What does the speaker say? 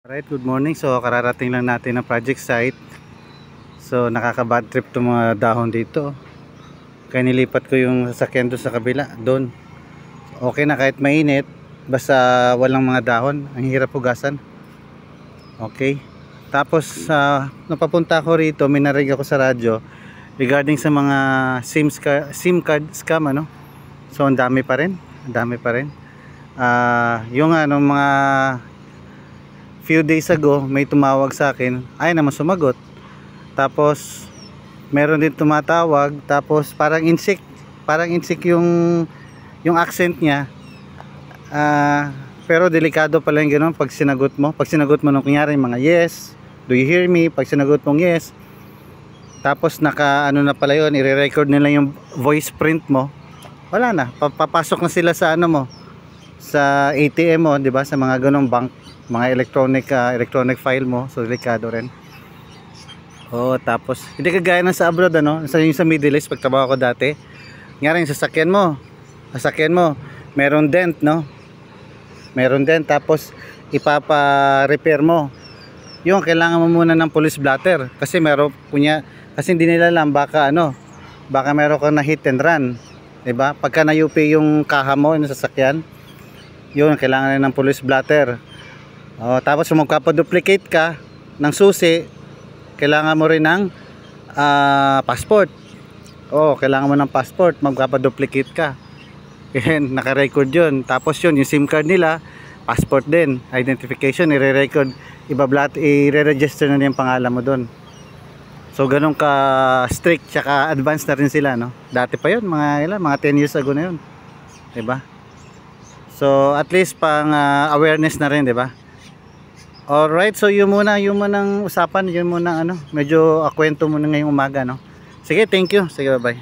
Alright, good morning. So kararating lang natin ng project site. So nakaka-bad trip itong mga dahon dito. Kaya nilipat ko yung sasakyan doon sa kabila, doon. Okay na kahit mainit, basta walang mga dahon. Ang hirap hugasan. Okay. Tapos nung papunta ko rito, may narinig ako sa radyo regarding sa mga SIM card scam, ano. So ang dami pa rin. Ang dami pa rin. Yung mga few days ago may tumawag sa akin, ay naman sumagot, tapos meron din tumatawag, tapos parang insik yung accent niya, pero delikado pala yung gano'n pag sinagot mo nung kunyari mga yes, do you hear me, pag sinagot mong yes, tapos naka ano na pala yun, i-record nila yung voice print mo, wala na, papasok na sila sa ano mo, sa ATM mo, di ba, sa mga ganong bank, mga electronic file mo. So delikado rin. Tapos hindi kagaya ng sa abroad, ano, sa Middle East pagtrabaho ko dati, nga rin sasakyan mo meron dent, no, meron dent, tapos ipapa-repair mo, yung kailangan mo muna ng police blotter, kasi kasi hindi nila alam, baka meron kang na hit and run, diba, pagka na-UP yung kaha mo yung sasakyan, yun kailangan rin ng police blotter. Tapos kung magpapaduplicate ka ng susi, kailangan mo rin ng passport. Kailangan mo ng passport, magpapaduplicate ka. Yan, naka-record yun. Tapos yun, yung SIM card nila, passport din, identification, i-record, i-register na yung pangalan mo doon. So ganun ka strict, tsaka advanced na rin sila, no? Dati pa yun, mga 10 years ago na yun, diba? So at least pang awareness na rin, diba? Alright, so yun muna ang usapan, yun muna medyo kwento muna ngayong umaga, no? Sige, thank you. Sige, bye-bye.